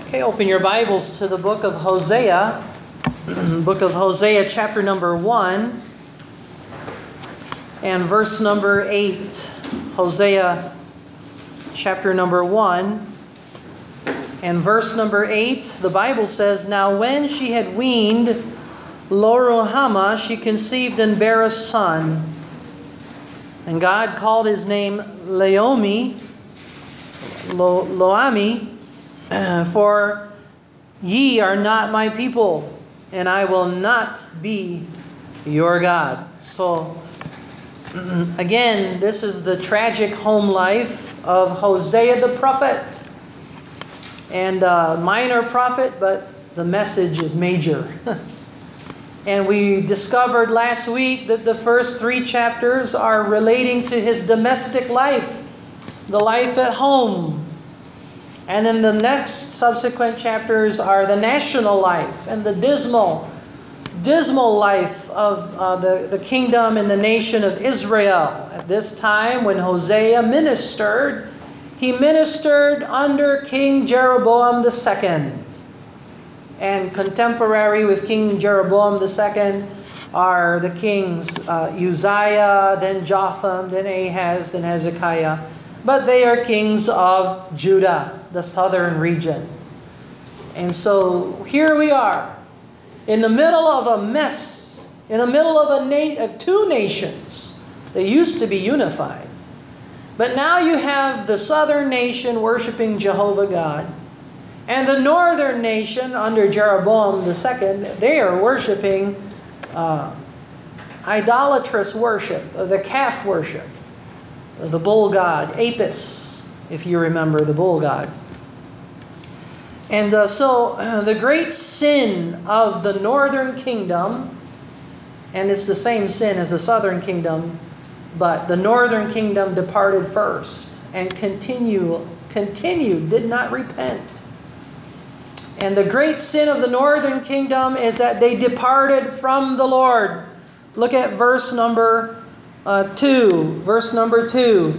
Okay, open your Bibles to the book of Hosea. Book of Hosea, chapter number 1 and verse number 8. Hosea, chapter number 1 and verse number 8. The Bible says, "Now when she had weaned Lo-ruhamah, she conceived and bare a son. And God called his name Loami, for ye are not my people, and I will not be your God." So, again, this is the tragic home life of Hosea the prophet. And minor prophet, but the message is major. And we discovered last week that the first 3 chapters are relating to his domestic life, the life at home. And then the next subsequent chapters are the national life and the dismal life of the kingdom and the nation of Israel. At this time, when Hosea ministered, he ministered under King Jeroboam II. And contemporary with King Jeroboam II are the kings Uzziah, then Jotham, then Ahaz, then Hezekiah. But they are kings of Judah, the southern region. And so here we are, in the middle of a mess, in the middle of two nations. They used to be unified. But now you have the southern nation worshiping Jehovah God. And the northern nation under Jeroboam II, they are worshiping idolatrous worship, the calf worship. The bull god, Apis, if you remember the bull god. And so the great sin of the northern kingdom, and it's the same sin as the southern kingdom, but the northern kingdom departed first and continued, did not repent. And the great sin of the northern kingdom is that they departed from the Lord. Look at verse number 2. Verse number 2.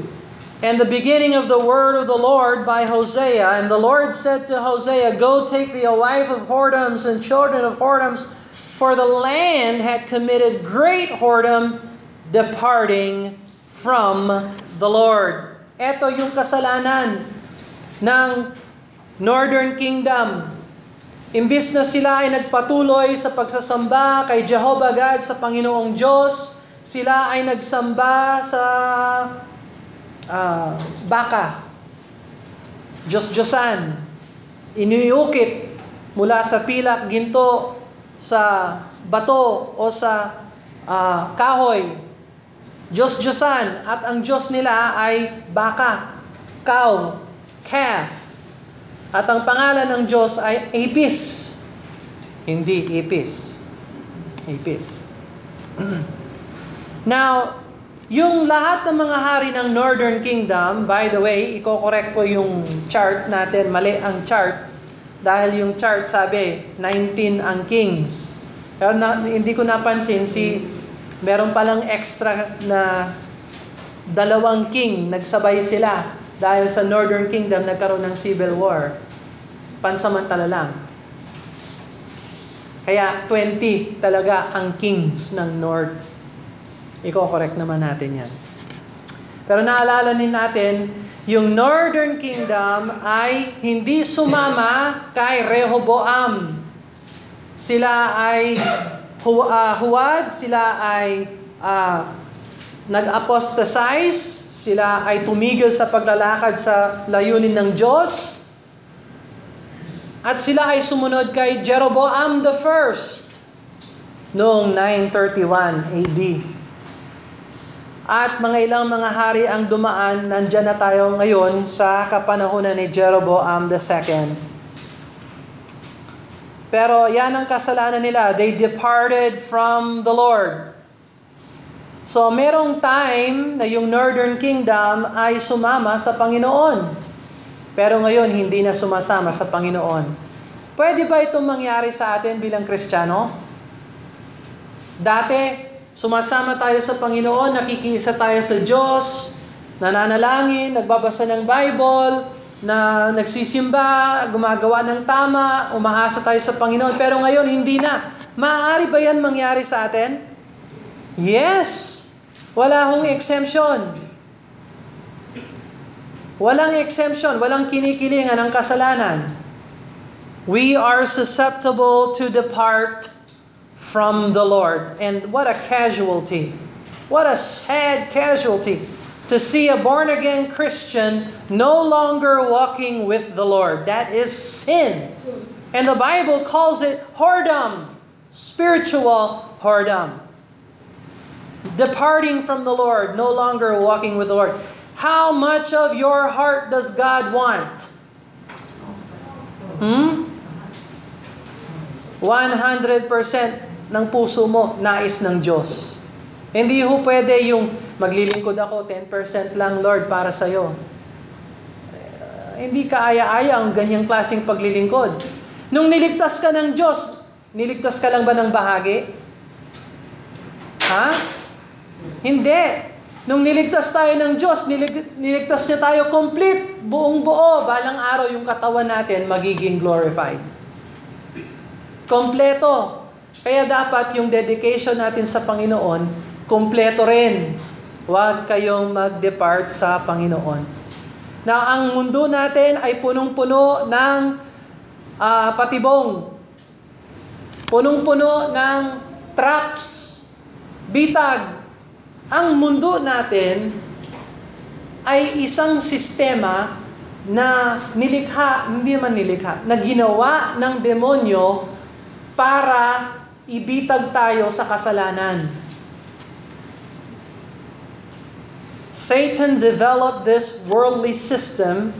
"And the beginning of the word of the Lord by Hosea. And the Lord said to Hosea, Go take thee a wife of whoredoms and children of whoredoms, for the land had committed great whoredom, departing from the Lord." Ito yung kasalanan ng Northern Kingdom. Imbis na sila ay nagpatuloy sa pagsasamba kay Jehovah God, sa Panginoong Diyos, sila ay nagsamba sa baka, Diyos-Diyosan, iniukit mula sa pilak, ginto, sa bato o sa kahoy, Diyos-Diyosan, at ang Diyos nila ay baka, cow, calf, at ang pangalan ng Diyos ay Apis, hindi Ipis, Apis. Now, yung lahat ng mga hari ng Northern Kingdom, by the way, i-correct ko yung chart natin, mali ang chart, dahil yung chart sabi, 19 ang kings. Pero hindi ko napansin, meron palang extra na 2 king, nagsabay sila, dahil sa Northern Kingdom nagkaroon ng civil war. Pansamantala lang. Kaya 20 talaga ang kings ng North. Iko-correct naman natin yan. Pero naalala din natin, yung Northern Kingdom ay hindi sumama kay Rehoboam. Sila ay huwad, sila ay nag-apostatize, sila ay tumigil sa paglalakad sa layunin ng Diyos, at sila ay sumunod kay Jeroboam I noong 931 AD. At mga ilang mga hari ang dumaan, nandyan na tayo ngayon sa kapanahunan ni Jeroboam II. Pero yan ang kasalanan nila. They departed from the Lord. So merong time na yung Northern Kingdom ay sumama sa Panginoon. Pero ngayon, hindi na sumasama sa Panginoon. Pwede ba itong mangyari sa atin bilang Kristiyano? Dati, sumasama tayo sa Panginoon, nakikiisa tayo sa Diyos, nananalangin, nagbabasa ng Bible, na nagsisimba, gumagawa ng tama, umaasa tayo sa Panginoon, pero ngayon hindi na. Maaari ba yan mangyari sa atin? Yes! Wala hong exemption. Walang exemption, walang kinikilingan ng kasalanan. We are susceptible to depart from the Lord. And what a casualty. What a sad casualty to see a born-again Christian no longer walking with the Lord. That is sin. And the Bible calls it whoredom, spiritual whoredom. Departing from the Lord, no longer walking with the Lord. How much of your heart does God want? 100% ng puso mo, nais ng Diyos. Hindi ho pwede yung maglilingkod ako, 10% lang, Lord, para sa'yo. Hindi kaaya-aya ang ganyang klaseng paglilingkod. Nung niligtas ka ng Diyos, niligtas ka lang ba ng bahagi? Ha? Hindi. Nung niligtas tayo ng Diyos, niligtas niya tayo complete, buong buo. Balang araw yung katawan natin magiging glorified. Kompleto. Kaya dapat yung dedication natin sa Panginoon, kompleto rin. Huwag kayong mag-depart sa Panginoon. Na ang mundo natin ay punong-puno ng patibong. Punong-puno ng traps, bitag. Ang mundo natin ay isang sistema na na ginawa ng demonyo para ibitag tayo sa kasalanan. Satan developed this worldly system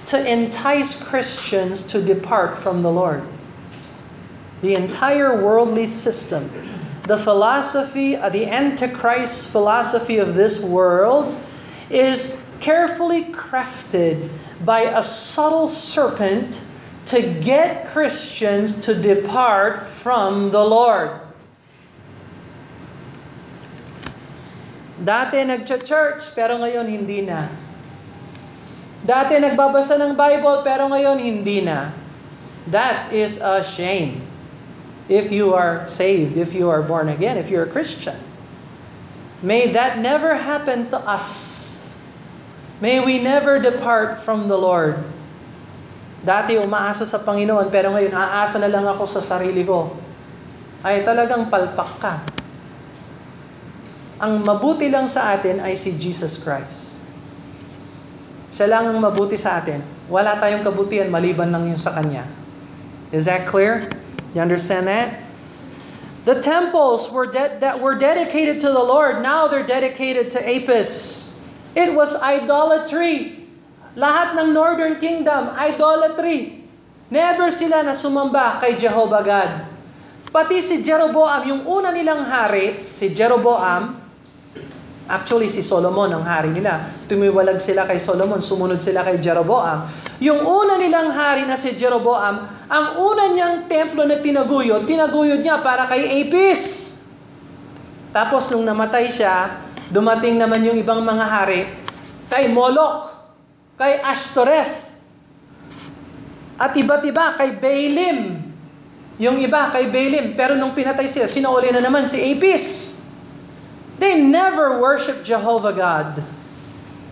to entice Christians to depart from the Lord. The entire worldly system, the philosophy, the Antichrist philosophy of this world is carefully crafted by a subtle serpent to get Christians to depart from the Lord. Dati nag-church, pero ngayon hindi na. Dati nagbabasa ng Bible, pero ngayon hindi na. That is a shame. If you are saved, if you are born again, if you're a Christian. May that never happen to us. May we never depart from the Lord. Dati umaasa sa Panginoon, pero ngayon aasa na lang ako sa sarili ko. Ay talagang palpak ka. Ang mabuti lang sa atin ay si Jesus Christ. Siya lang ang mabuti sa atin. Wala tayong kabutihan maliban lang yun sa Kanya. Is that clear? You understand that? The temples that were dedicated to the Lord, now they're dedicated to Apis. It was idolatry. Lahat ng Northern Kingdom, idolatry. Never sila na sumamba kay Jehovah God. Pati si Jeroboam, yung una nilang hari, si Jeroboam, actually si Solomon ang hari nila. Tumiwalag sila kay Solomon, sumunod sila kay Jeroboam. Yung una nilang hari na si Jeroboam, ang una niyang templo na tinaguyod niya para kay Apis. Tapos nung namatay siya, dumating naman yung ibang mga hari kay Moloch, kay Ashtoreth, at iba't iba kay Baalim. Yung iba kay Baalim, pero nung pinatay sila, sinauli na naman si Apis. They never worshiped Jehovah God.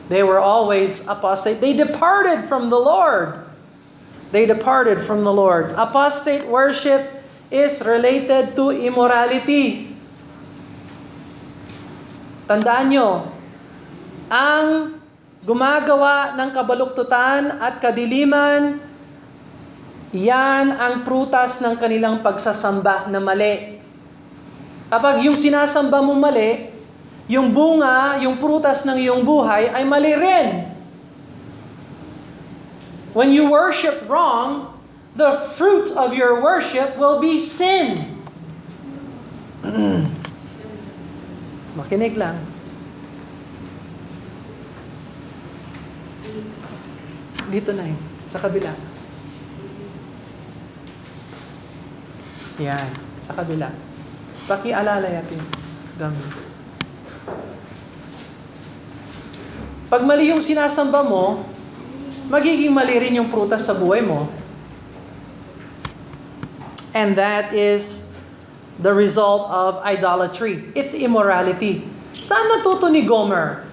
They were always apostate. They departed from the Lord. They departed from the Lord. Apostate worship is related to immorality. Tandaan nyo, ang gumagawa ng kabaluktutan at kadiliman, yan ang prutas ng kanilang pagsasamba na mali. Kapag yung sinasamba mo mali, yung bunga, yung prutas ng iyong buhay ay mali rin. When you worship wrong, the fruit of your worship will be sin. Makinig lang. Dito na yun, sa kabila. Yan, sa kabila. Pakialala natin. Gamit. Pag mali yung sinasamba mo, magiging mali rin yung prutas sa buhay mo. And that is the result of idolatry. It's immorality. Saan natuto ni Gomer?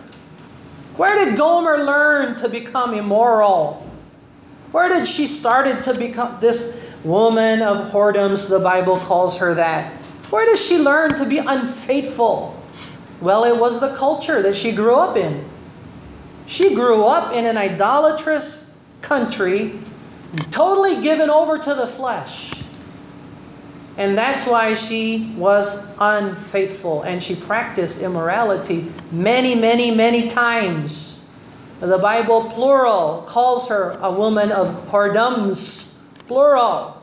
Where did Gomer learn to become immoral? Where did she started to become this woman of whoredoms? The Bible calls her that. Where does she learn to be unfaithful? Well, it was the culture that she grew up in. She grew up in an idolatrous country, totally given over to the flesh. And that's why she was unfaithful and she practiced immorality many, many, many times. The Bible, plural, calls her a woman of whoredoms, plural.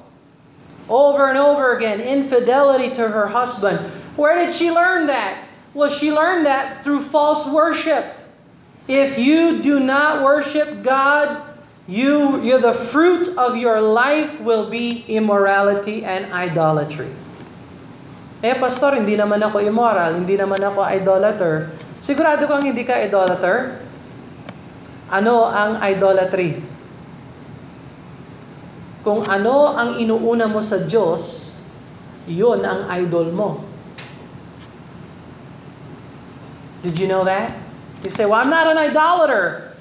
Over and over again, infidelity to her husband. Where did she learn that? Well, she learned that through false worship. If you do not worship God, the fruit of your life will be immorality and idolatry. Pastor, hindi naman ako immoral, hindi naman ako idolater. Sigurado kang hindi ka idolater? Ano ang idolatry? Kung ano ang inuuna mo sa Diyos, yun ang idol mo. Did you know that? You say, well, I'm not an idolater.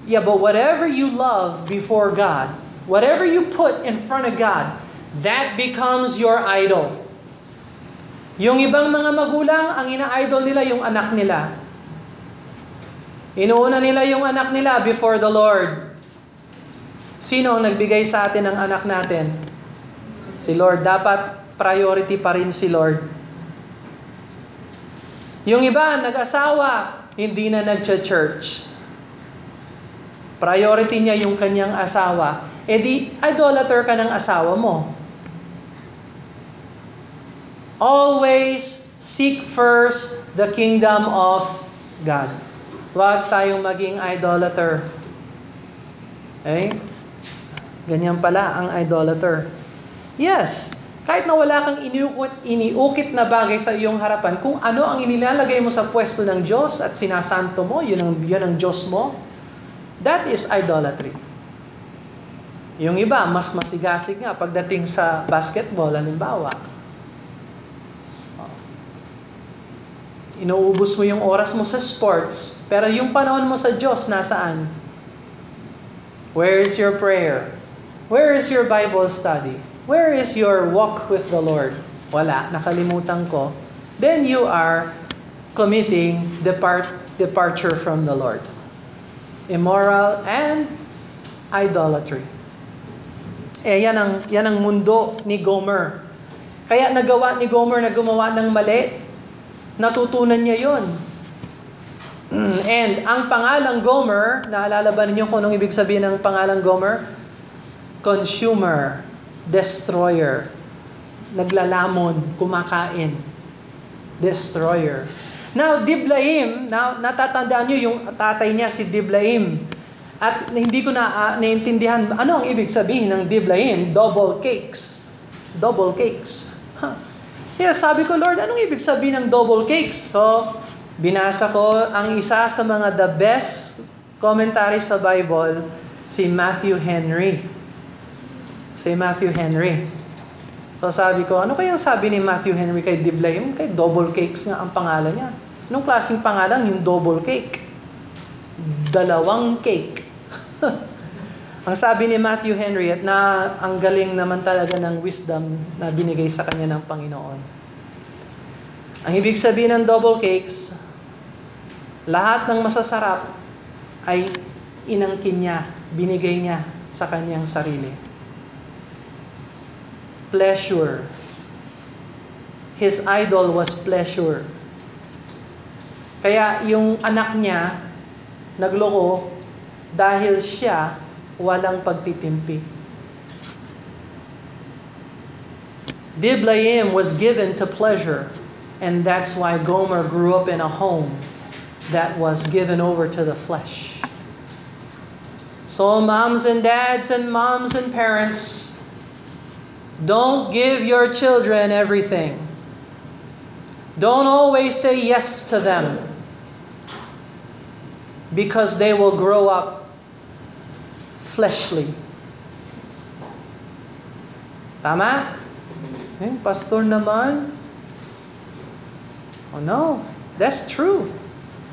Yeah, but whatever you love before God, whatever you put in front of God, that becomes your idol. Yung ibang mga magulang, ang ina-idol nila yung anak nila. Inuuna nila yung anak nila before the Lord. Sino ang nagbigay sa atin ng anak natin? Si Lord. Dapat priority pa rin si Lord. Yung iba, nag-asawa, hindi na nag-church. Priority niya yung kanyang asawa. Di, idolater ka ng asawa mo. Always seek first the kingdom of God. Huwag tayong maging idolater. Okay? Ganyan pala ang idolater. Yes, kahit na wala kang iniukit na bagay sa iyong harapan, kung ano ang inilalagay mo sa pwesto ng Diyos at sinasanto mo, yun ang Diyos mo, that is idolatry. Yung iba, mas masigasig nga pagdating sa basketball, halimbawa. Inuubos mo yung oras mo sa sports, pero yung panahon mo sa Diyos, nasaan? Where is your prayer? Where is your Bible study? Where is your walk with the Lord? Wala, nakalimutan ko. Then you are committing departure from the Lord. Immoral and idolatry. Yan ang mundo ni Gomer. Kaya nagawa ni Gomer na gumawa ng mali, natutunan niya yon. And ang pangalang Gomer, naalala ba ninyo kung anong ibig sabihin ng pangalang Gomer? Consumer, destroyer, naglalamon, kumakain, destroyer. Now, Diblaim, natatandaan nyo yung tatay niya si Diblaim. At hindi ko na naintindihan, ano ang ibig sabihin ng Diblaim? Double cakes. Double cakes. Yeah, sabi ko, Lord, anong ibig sabihin ng double cakes? So, binasa ko ang isa sa mga the best commentary sa Bible, si Matthew Henry. Si Matthew Henry. So sabi ko, ano kayang sabi ni Matthew Henry kay Diblaim? Kay double cakes nga ang pangalan niya. Anong klaseng pangalan yung double cake? Dalawang cake. Ang sabi ni Matthew Henry, at ang galing naman talaga ng wisdom na binigay sa kanya ng Panginoon. Ang ibig sabihin ng double cakes, lahat ng masasarap ay inangkin niya, binigay niya sa kanyang sarili. Pleasure. His idol was pleasure. Kaya yung anak niya nagloko dahil siya walang pagtitimpi. Diblaim was given to pleasure, and that's why Gomer grew up in a home that was given over to the flesh. So moms and dads and moms and parents, don't give your children everything. Don't always say yes to them, because they will grow up fleshly. Tama? Pastor naman. Oh no, that's true.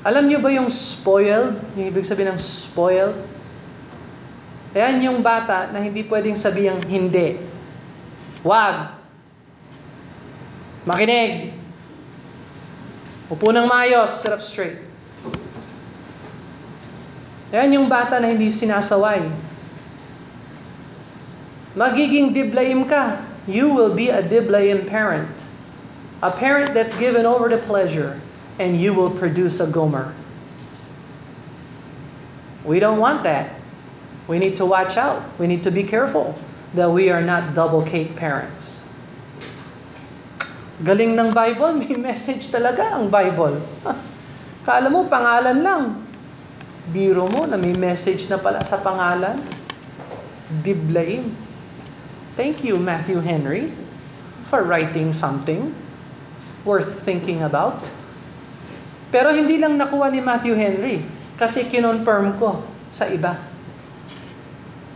Alam niyo ba yung spoiled? Yung ibig sabihin ng spoiled? Ayan yung bata na hindi pwedeng sabihang hindi. Wag. Makinig. Upo ng maayos, sit up straight. Ayan yung bata na hindi sinasaway. Magiging diblaim ka. You will be a diblaim parent. A parent that's given over to pleasure, and you will produce a Gomer. We don't want that. We need to watch out. We need to be careful that we are not double cake parents. Galing ng Bible, may message talaga ang Bible. Kala mo, pangalan lang. Biro mo na may message na pala sa pangalan. Diblaim. Thank you, Matthew Henry, for writing something worth thinking about. Pero hindi lang nakuha ni Matthew Henry kasi kinonfirm ko sa iba.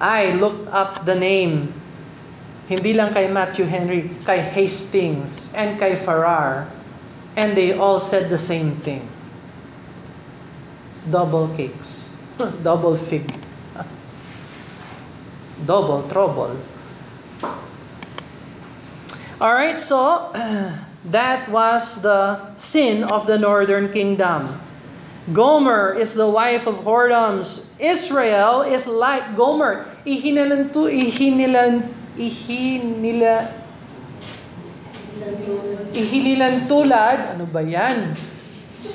I looked up the name. Hindi lang kay Matthew Henry, kay Hastings and kay Farrar. And they all said the same thing. Double cakes. Double fig. Double trouble. Alright, so that was the sin of the northern kingdom. Gomer is the wife of whoredoms. Israel is like Gomer. Ihinilan tulad. Ano ba yan?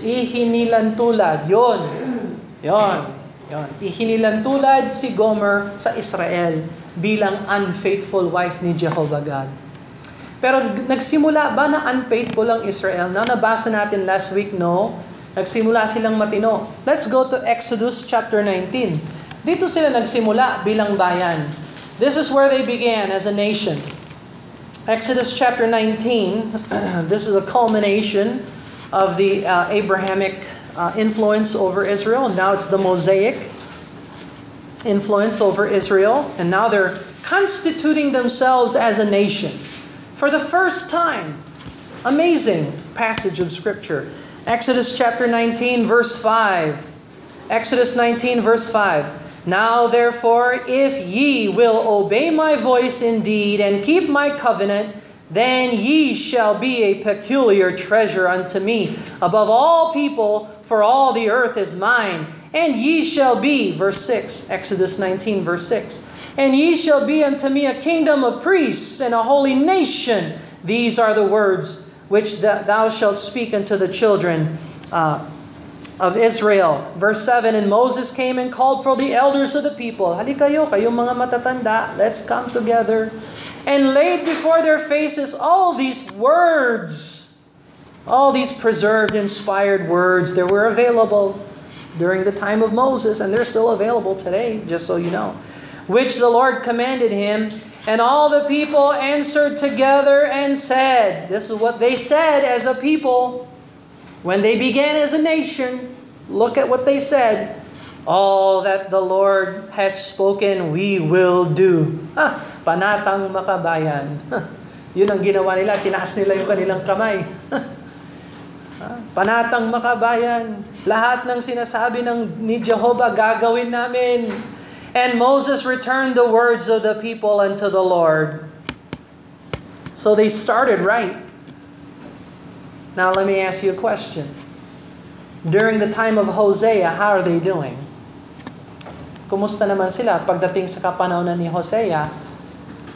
Ihinilan tulad. Yon. Ihinilan tulad si Gomer sa Israel bilang unfaithful wife ni Jehovah God. Pero nagsimula ba na unfaithful ang Israel? Na nabasa natin last week, no? Nagsimula silang matino. Let's go to Exodus chapter 19. Dito sila nagsimula bilang bayan. This is where they began as a nation. Exodus chapter 19, this is a culmination of the Abrahamic influence over Israel. Now it's the Mosaic influence over Israel. And now they're constituting themselves as a nation. For the first time, amazing passage of Scripture. Exodus chapter 19, verse 5. Exodus 19, verse 5. Now therefore, if ye will obey my voice indeed, and keep my covenant, then ye shall be a peculiar treasure unto me above all people, for all the earth is mine. And ye shall be, verse 6, Exodus 19, verse 6. And ye shall be unto me a kingdom of priests and a holy nation. These are the words which thou shalt speak unto the children of Israel. Verse 7, and Moses came and called for the elders of the people. Halikayo, kayong mga matatanda, let's come together. And laid before their faces all these words, all these preserved, inspired words that were available during the time of Moses, and they're still available today, just so you know. Which the Lord commanded him, and all the people answered together and said, this is what they said as a people, when they began as a nation. Look at what they said. All that the Lord had spoken, we will do. Panatang makabayan. Yun ang ginawa nila, tinaas nila yung kanilang kamay. Panatang makabayan. Lahat ng sinasabi ni Jehovah, gagawin namin. And Moses returned the words of the people unto the Lord. So they started right. Now let me ask you a question. During the time of Hosea, how are they doing? Kumusta naman sila pagdating sa kapanahonan ni Hosea?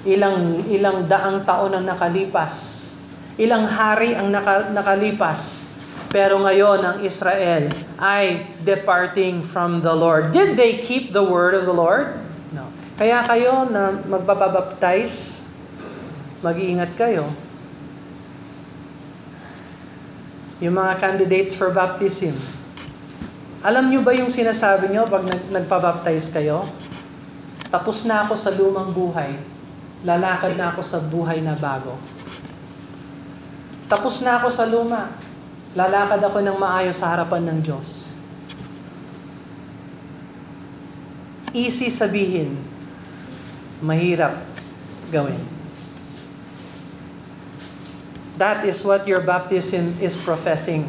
Ilang daang taon ang nakalipas. Ilang hari ang nakalipas. Pero ngayon ang Israel ay departing from the Lord. Did they keep the word of the Lord? No. Kaya kayo na magpapabaptize, mag-iingat kayo. Yung mga candidates for baptism. Alam nyo ba yung sinasabi nyo pag nagpabaptize kayo? Tapos na ako sa lumang buhay. Lalakad na ako sa buhay na bago. Tapos na ako sa luma. Lalakad ako ng maayos sa harapan ng Diyos. Easy sabihin, mahirap gawin. That is what your baptism is professing.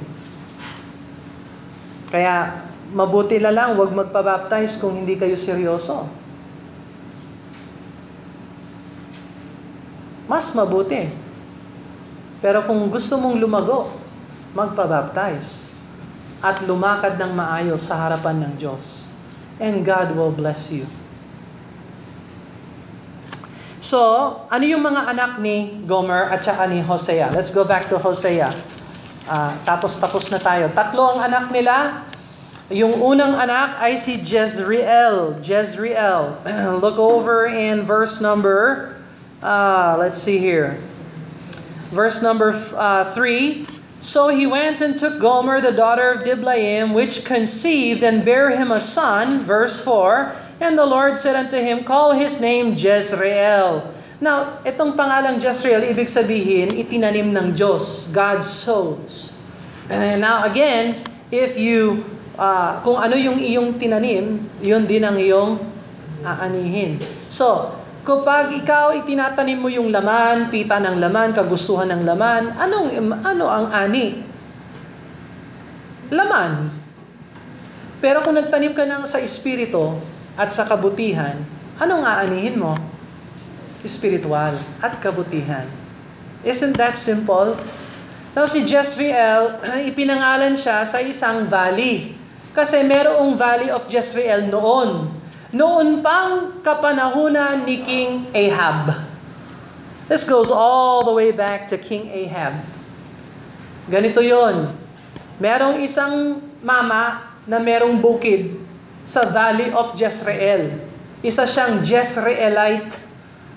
Kaya, mabuti na lang, huwag magpabaptize kung hindi kayo seryoso. Mas mabuti. Pero kung gusto mong lumago, magpabaptize. At lumakad ng maayos sa harapan ng Diyos. And God will bless you. So, ano yung mga anak ni Gomer at saka ni Hosea? Let's go back to Hosea. Tapos na tayo. 3 ang anak nila. Yung unang anak ay si Jezreel. Look over in verse number, let's see here. Verse number 3. So he went and took Gomer, the daughter of Diblaim, which conceived and bare him a son. Verse 4. And the Lord said unto him, call his name Jezreel. Now, itong pangalang Jezreel, ibig sabihin, itinanim ng Diyos. God sows. Now again, if you, kung ano yung iyong tinanim, yun din ang iyong aanihin. So, kapag ikaw itinatanim mo yung laman, pita ng laman, kagustuhan ng laman, ano ang ani? Laman. Pero kung nagtanim ka ng sa espiritu at sa kabutihan, anong aanihin mo? Spiritual at kabutihan. Isn't that simple? Now si Jezreel, ipinangalan siya sa isang valley. Kasi merong Valley of Jezreel noon. Noon pang kapanahunan ni King Ahab. This goes all the way back to King Ahab. Ganito yon. Merong isang mama na merong bukid sa Valley of Jezreel. Isa siyang Jezreelite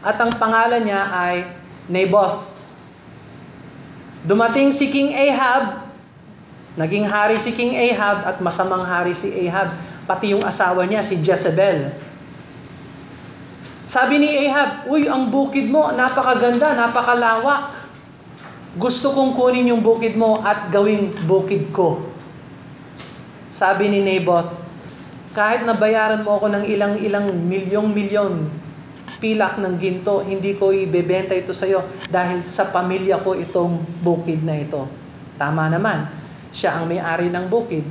at ang pangalan niya ay Naboth. Dumating si King Ahab, naging hari si King Ahab at masamang hari si Ahab, pati yung asawa niya si Jezebel. Sabi ni Ahab, uy, ang bukid mo, napakaganda, napakalawak. Gusto kong kunin yung bukid mo at gawing bukid ko. Sabi ni Naboth, kahit nabayaran mo ako ng ilang milyong pilak ng ginto, hindi ko ibebenta ito sa iyo dahil sa pamilya ko itong bukid na ito. Tama naman, siya ang may-ari ng bukid.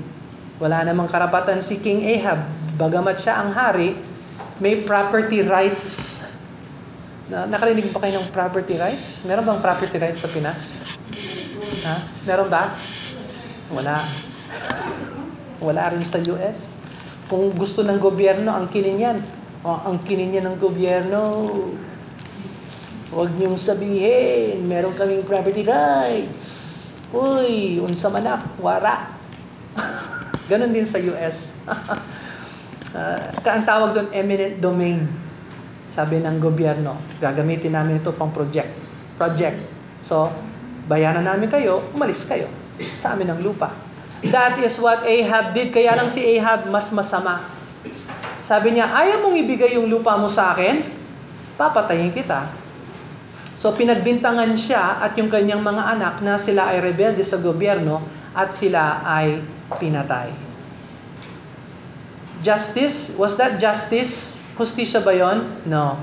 Wala namang karapatan si King Ahab. Bagamat siya ang hari, may property rights. Nakarinig ba kayo ng property rights? Meron bang property rights sa Pinas? Ha? Meron ba? Wala. Wala rin sa US. Kung gusto ng gobyerno, angkinin yan. Ang kinin niya ng gobyerno, huwag niyong sabihin, meron kaming property rights. Uy, unsa manak, wara. Ganon din sa US. Ang tawag doon, eminent domain. Sabi ng gobyerno, gagamitin namin ito pang project. So, bayaran namin kayo, umalis kayo sa amin ng lupa. That is what Ahab did. Kaya lang si Ahab mas masama. Sabi niya, ayaw mong ibigay yung lupa mo sa akin? Papatayin kita. So pinagbintangan siya at yung kanyang mga anak na sila ay rebelde sa gobyerno at sila ay pinatay. Justice? Was that justice? Hustisya ba yon? No.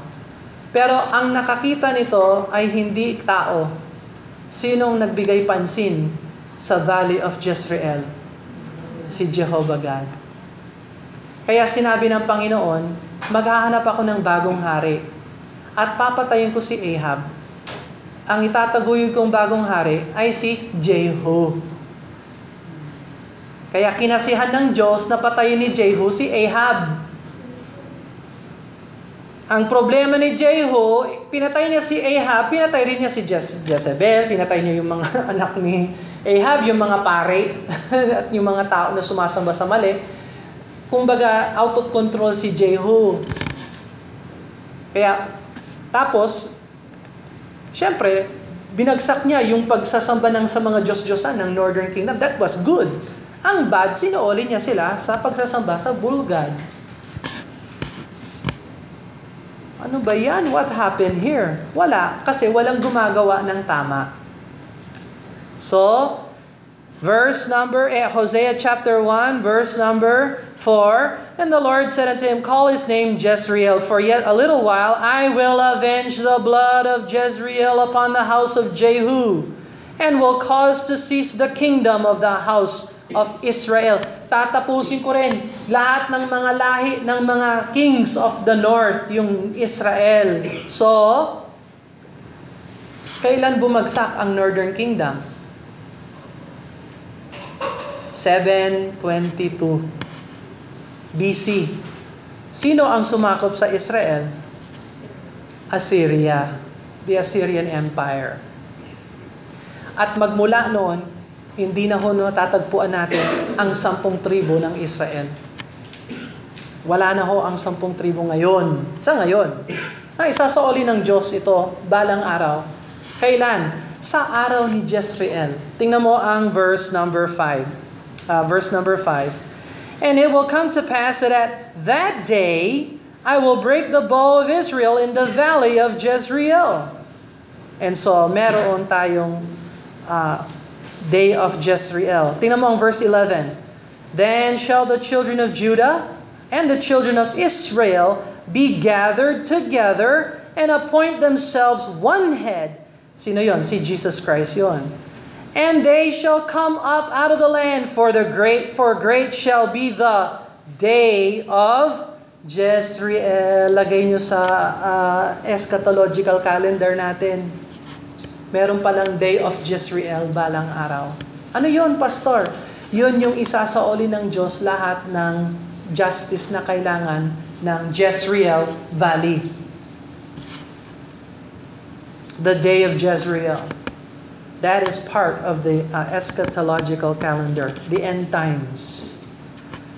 Pero ang nakakita nito ay hindi tao. Sinong nagbigay pansin sa Valley of Jezreel? Si Jehovah God. Kaya sinabi ng Panginoon, maghahanap ako ng bagong hari at papatayin ko si Ahab. Ang itataguyod kong bagong hari ay si Jehu. Kaya kinasihan ng Diyos na patayin ni Jehu si Ahab. Ang problema ni Jehu, pinatay niya si Ahab, pinatay rin niya si Jezebel, pinatay niya yung mga anak ni Ahab, yung mga pare, at yung mga tao na sumasamba sa mali. Kumbaga, out of control si Jehu. Kaya, tapos, syempre, binagsak niya yung pagsasamba sa mga Diyos-Diyosan ng Northern Kingdom. That was good. Ang bad, sinuoli niya sila sa pagsasamba sa bull god. Ano ba yan? What happened here? Wala, kasi walang gumagawa ng tama. So, Hosea chapter 1, verse number 4. And the Lord said unto him, Call his name Jezreel, for yet a little while I will avenge the blood of Jezreel upon the house of Jehu, and will cause to cease the kingdom of the house of Israel. Tatapusin ko rin lahat ng mga lahi ng mga kings of the north, yung Israel. So, kailan bumagsak ang Northern Kingdom? 722 BC. Sino ang sumakop sa Israel? Assyria, the Assyrian Empire. At magmula noon, hindi na ho natatagpuan natin ang 10 tribo ng Israel. Wala na ho ang 10 tribo ngayon. Sa ngayon, ay sasaoli ng Diyos ito balang araw. Kailan? Sa araw ni Jezreel. Tingnan mo ang verse number 5. Verse number 5. And it will come to pass that at that day, I will break the bow of Israel in the valley of Jezreel. And so, meron tayong day of Jezreel. Tingnan mo ang verse 11. Then shall the children of Judah and the children of Israel be gathered together and appoint themselves one head. Sino yon? Si Jesus Christ yon. And they shall come up out of the land, for great shall be the day of Jezreel. Lagay nyo sa eschatological calendar natin. Meron palang day of Jezreel balang araw. Ano yun, Pastor? Yun yung isasaoli ng Diyos lahat ng justice na kailangan ng Jezreel Valley. The day of Jezreel. That is part of the eschatological calendar, the end times.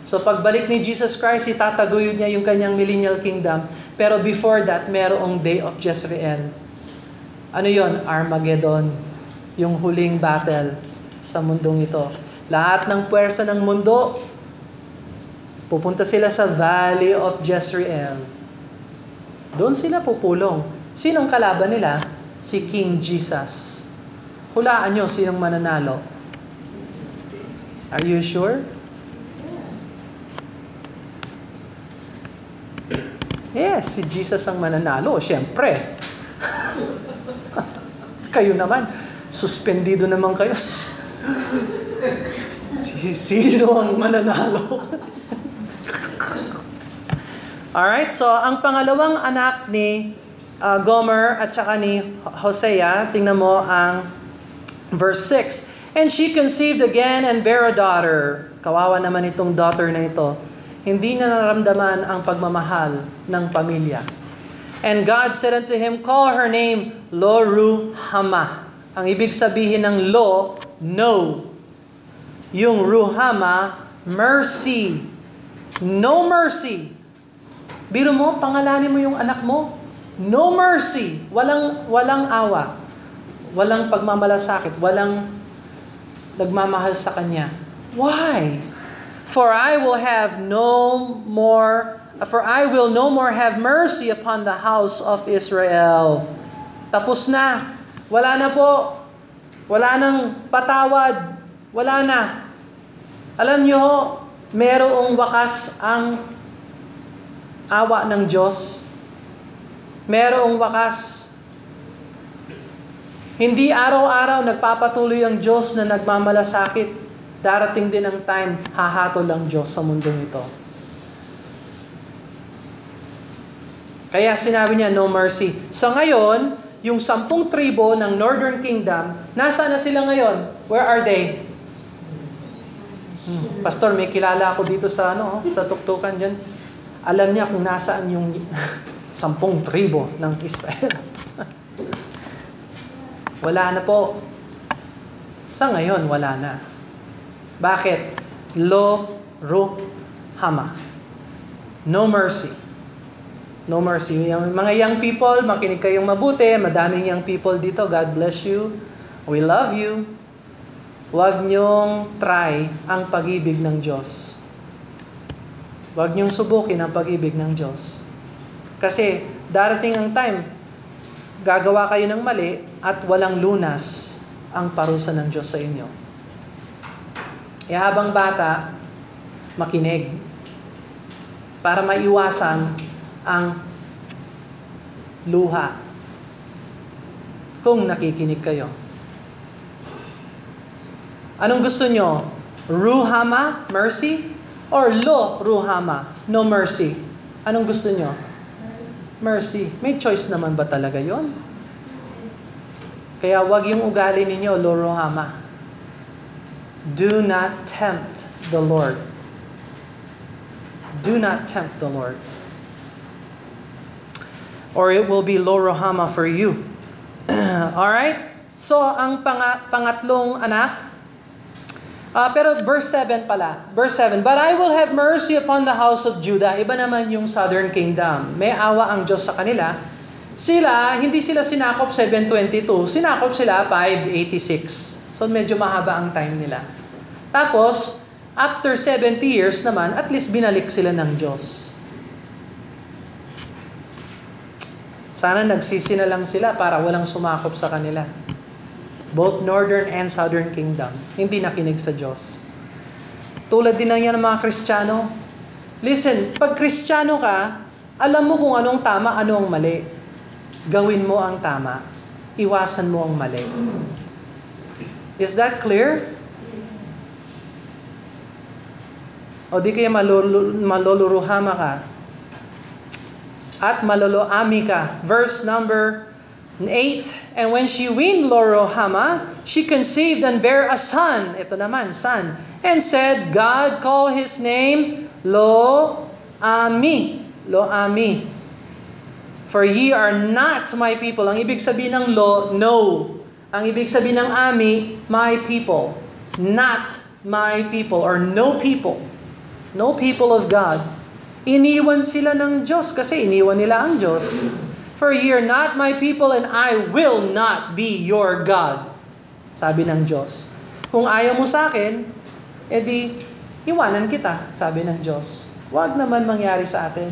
So pagbalik ni Jesus Christ, itataguyod niya yung kanyang millennial kingdom. Pero before that, merong day of Jezreel. Ano yon? Armageddon. Yung huling battle sa mundong ito. Lahat ng puwersa ng mundo, pupunta sila sa Valley of Jezreel. Doon sila pupulong. Sinong kalaban nila? Si King Jesus. Hulaan nyo, sinong mananalo? Are you sure? Yes, si Jesus ang mananalo. Siyempre. Kayo naman, suspendido naman kayo. Sino ang mananalo? Alright, so ang pangalawang anak ni Gomer at saka ni Hosea, tingnan mo ang verse 6. And she conceived again and bare a daughter. Kawawa naman itong daughter na ito. Hindi na naramdaman ang pagmamahal ng pamilya. And God said unto him, Call her name Lo-Ruhamah. Ang ibig sabihin ng Lo, no. Yung Ruhamah, mercy. No mercy. Biro mo, pangalanin mo yung anak mo. No mercy. Walang awa. Walang pagmamalasakit. Walang nagmamahal sa kanya. Why? For I will no more have mercy upon the house of Israel. Tapos na. Wala na po. Wala nang patawad. Wala na. Alam nyo, merong wakas ang awa ng Diyos. Merong wakas. Hindi araw-araw nagpapatuloy ang Diyos na nagmamalasakit. Darating din ang time, hahatol ang Diyos sa mundong ito. Kaya sinabi niya, no mercy. Sa ngayon, yung 10 tribo ng Northern Kingdom, nasaan na sila ngayon? Where are they? Pastor, may kilala ako dito sa sa tuktukan dyan. Alam niya kung nasaan yung 10 tribo ng Israel. Wala na po. Sa ngayon, wala na. Bakit? Lo-Ruhamah. No mercy. No mercy. Mga young people, makinig kayong mabuti. Madaming young people dito. God bless you. We love you. Huwag niyong try ang pag-ibig ng Diyos. Huwag niyong subukin ang pag-ibig ng Diyos. Kasi darating ang time, gagawa kayo ng mali at walang lunas ang parusa ng Diyos sa inyo. habang bata, makinig. Para maiwasan ang luha. Kung nakikinig kayo. Anong gusto nyo? Ruhama, mercy? Or lo ruhama, no mercy? Anong gusto nyo? Mercy. May choice naman ba talaga yon? Kaya wag yung ugali ninyo, lo ruhama. Do not tempt the Lord. Do not tempt the Lord. Or it will be lo ruhama for you. Alright? So, ang pangatlong anak, pero verse 7 pala. Verse 7, "But I will have mercy upon the house of Judah." Iba naman yung southern kingdom. May awa ang Diyos sa kanila. Hindi sila sinakop 722. Sinakop sila 586. So medyo mahaba ang time nila. Tapos, after 70 years naman, at least binalik sila ng Diyos. Sana nagsisi na lang sila para walang sumakop sa kanila. Both northern and southern kingdom, hindi nakinig sa Diyos. Tulad din lang yan ng mga Kristiyano. Listen, pag Kristiyano ka, alam mo kung anong tama, ano ang mali. Gawin mo ang tama. Iwasan mo ang mali. Is that clear? O di kaya maluluruhama ka at maloloami ka. Verse number 8, "And when she weaned Lo-ruhamah, she conceived and bare a son." Ito naman, son. "And said, God call his name Lo-ami." Lo-ami. "For ye are not my people." Ang ibig sabihin ng Lo, no. Ang ibig sabihin ng Ami, my people. Not my people or no people. No people of God. Iniwan sila ng Diyos kasi iniwan nila ang Diyos. "For ye are not my people, and I will not be your God." Sabi ng Diyos. Kung ayaw mo sa akin, edi iwanan kita, sabi ng Diyos. Huwag naman mangyari sa atin.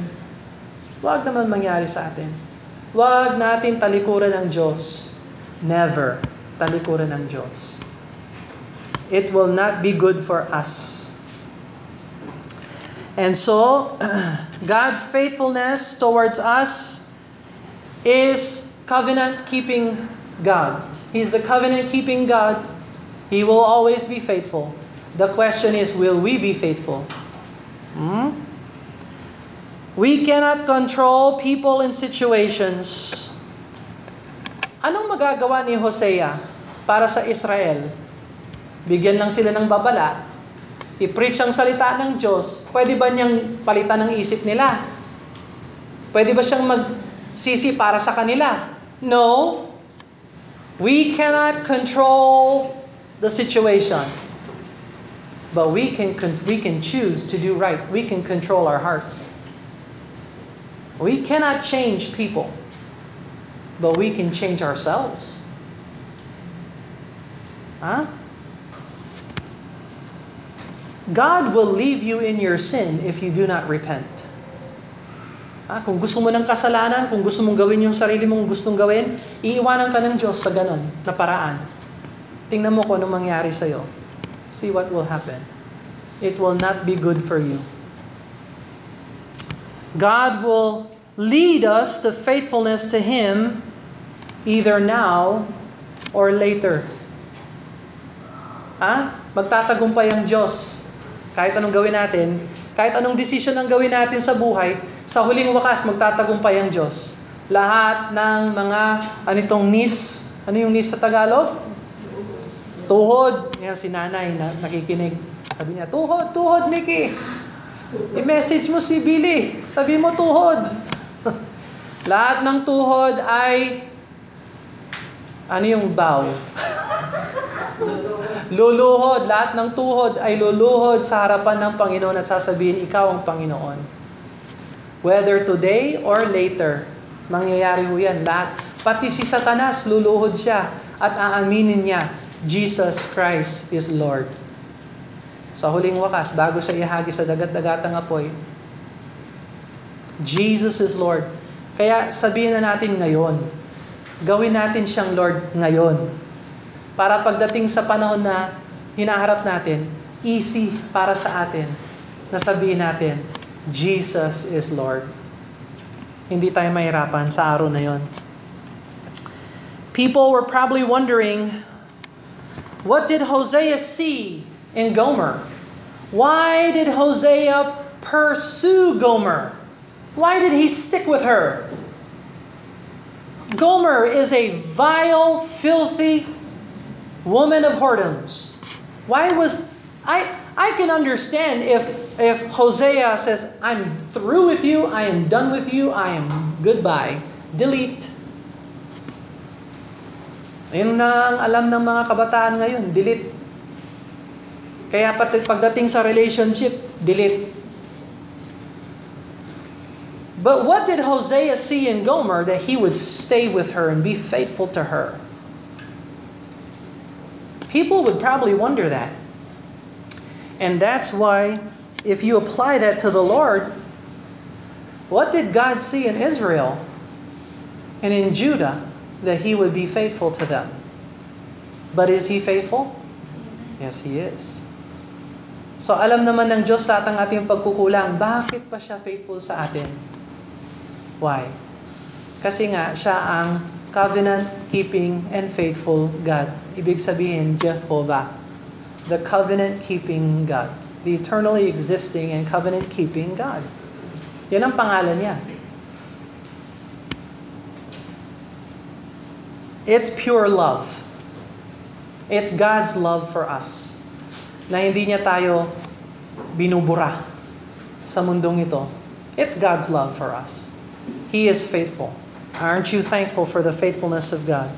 Huwag naman mangyari sa atin. Huwag natin talikuran ng Diyos. Never talikuran ng Diyos. It will not be good for us. And so, God's faithfulness towards us is covenant-keeping God. He's the covenant-keeping God. He will always be faithful. The question is, will we be faithful? We cannot control people and situations. Anong magagawa ni Hosea para sa Israel? Bigyan lang sila ng babala. I-preach ang salita ng Diyos. Pwede ba niyang palitan ng isip nila? Pwede ba siyang magsisi para sa kanila? No. We cannot control the situation. But we can choose to do right. We can control our hearts. We cannot change people. But we can change ourselves. God will leave you in your sin if you do not repent. Kung gusto mo ng kasalanan, kung gusto mong gawin yung sarili mong gustong gawin, iiwanan ka ng Diyos sa ganon na paraan. Tingnan mo kung anong mangyari sa'yo. See what will happen. It will not be good for you. God will lead us to faithfulness to Him either now or later. Magtatagumpay ang Diyos. Kahit anong gawin natin, kahit anong desisyon ang gawin natin sa buhay, sa huling wakas, magtatagumpay ang Diyos. Lahat ng mga, knees, ano yung knees sa Tagalog? Tuhod. Yan si nanay na nakikinig. Sabi niya, tuhod, Mickey. I-message mo si Billy. Sabi mo, tuhod. Lahat ng tuhod ay, ano yung bow? Luluhod. Lahat ng tuhod ay luluhod sa harapan ng Panginoon at sasabihin, ikaw ang Panginoon. Whether today or later, mangyayari ho yan. Lahat. Pati si Satanas, luluhod siya at aaminin niya, Jesus Christ is Lord. Sa huling wakas, bago siya ihagi sa dagat-dagatang apoy, Jesus is Lord. Kaya sabihin na natin ngayon, gawin natin siyang Lord ngayon. Para pagdating sa panahon na hinaharap natin, easy para sa atin na sabihin natin, Jesus is Lord. Hindi tayo mahirapan sa araw na yon. People were probably wondering, what did Hosea see in Gomer? Why did Hosea pursue Gomer? Why did he stick with her? Gomer is a vile, filthy woman of whoredoms. I can understand if Hosea says, I'm through with you, I am done with you, I am goodbye. Delete. Ayun na ang alam ng mga kabataan ngayon, delete. Kaya pagdating sa relationship, delete. But what did Hosea see in Gomer that he would stay with her and be faithful to her? People would probably wonder that. And that's why, if you apply that to the Lord, what did God see in Israel and in Judah that He would be faithful to them? But is He faithful? Yes, He is. So alam naman ng Diyos lahat ng ating pagkukulang. Bakit pa siya faithful sa atin? Why? Kasi nga, siya ang covenant-keeping and faithful God. Ibig sabihin, Jehovah. The covenant-keeping God. The eternally existing and covenant-keeping God. Yan ang pangalan niya. It's pure love. It's God's love for us. Na hindi niya tayo binubura sa mundong ito. It's God's love for us. He is faithful. Aren't you thankful for the faithfulness of God?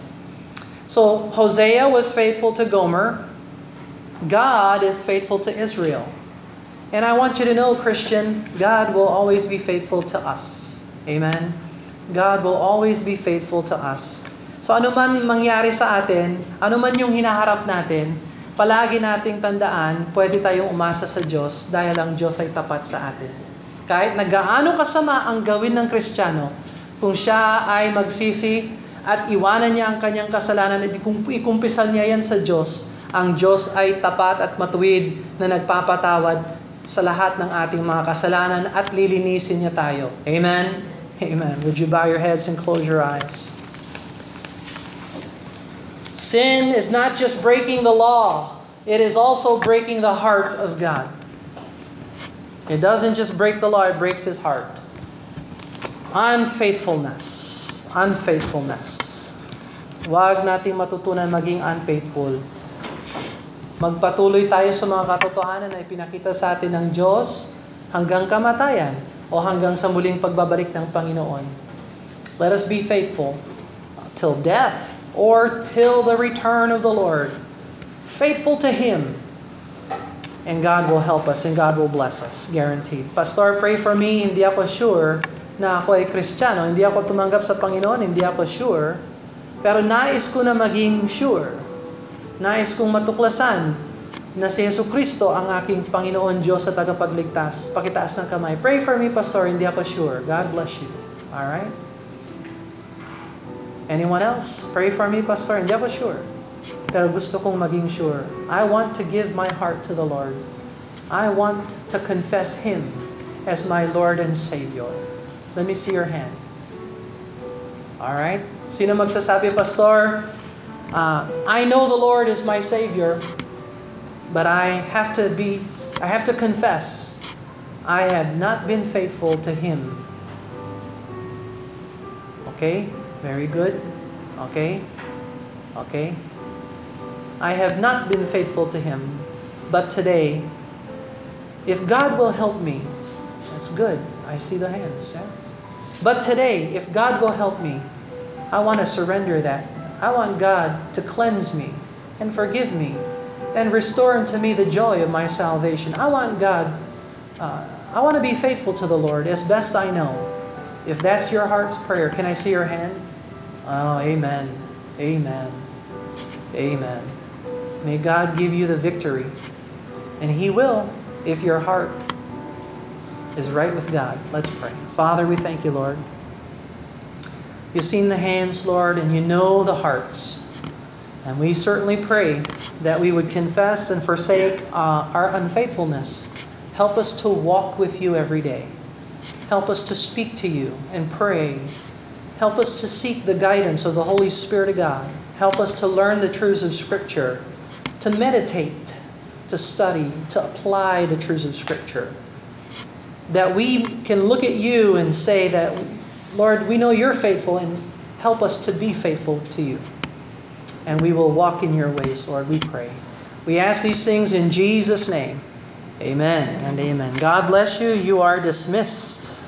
So, Hosea was faithful to Gomer. God is faithful to Israel. And I want you to know, Christian, God will always be faithful to us. Amen? God will always be faithful to us. So ano man mangyari sa atin, ano man yung hinaharap natin, palagi nating tandaan, pwede tayong umasa sa Diyos dahil ang Diyos ay tapat sa atin. Kahit na gaano kasama ang gawin ng Kristiyano, kung siya ay magsisi at iwanan niya ang kanyang kasalanan at ikumpisal niya yan sa Diyos, ang Diyos ay tapat at matuwid na nagpapatawad sa lahat ng ating mga kasalanan at lilinisin niya tayo. Amen? Amen. Would you bow your heads and close your eyes? Sin is not just breaking the law, it is also breaking the heart of God. It doesn't just break the law, it breaks His heart. Unfaithfulness. Huwag nating matutunan maging unfaithful. Magpatuloy tayo sa mga katotohanan na ipinakita sa atin ng Diyos hanggang kamatayan o hanggang sa muling pagbabalik ng Panginoon. Let us be faithful till death or till the return of the Lord. Faithful to Him. And God will help us and God will bless us. Guaranteed. Pastor, pray for me. Hindi ako sure na ako ay Kristiyano. Hindi ako tumanggap sa Panginoon. Hindi ako sure. Pero nais ko na maging sure. Nais kong matuklasan na si Jesucristo ang aking Panginoon Diyos at tagapagligtas. Pakitaas ng kamay. Pray for me, Pastor. Hindi ako sure. God bless you. Alright? Anyone else? Pray for me, Pastor. Hindi ako sure. Pero gusto kong maging sure. I want to give my heart to the Lord. I want to confess Him as my Lord and Savior. Let me see your hand. Alright? Sino magsasabi, Pastor? I know the Lord is my Savior, but I have to confess, I have not been faithful to Him. Okay? Very good. Okay? Okay? I have not been faithful to Him, but today, if God will help me, that's good. I see the hands. Yeah? But today, if God will help me, I want to surrender that. I want God to cleanse me and forgive me and restore unto me the joy of my salvation. I want God, I want to be faithful to the Lord as best I know. If that's your heart's prayer, can I see your hand? Oh, amen. Amen. Amen. May God give you the victory. And He will if your heart is right with God. Let's pray. Father, we thank you, Lord. You've seen the hands, Lord, and you know the hearts. And we certainly pray that we would confess and forsake our unfaithfulness. Help us to walk with you every day. Help us to speak to you and pray. Help us to seek the guidance of the Holy Spirit of God. Help us to learn the truths of Scripture, to meditate, to study, to apply the truths of Scripture. That we can look at you and say that, Lord, we know you're faithful, and help us to be faithful to you. And we will walk in your ways, Lord, we pray. We ask these things in Jesus' name. Amen and amen. God bless you. You are dismissed.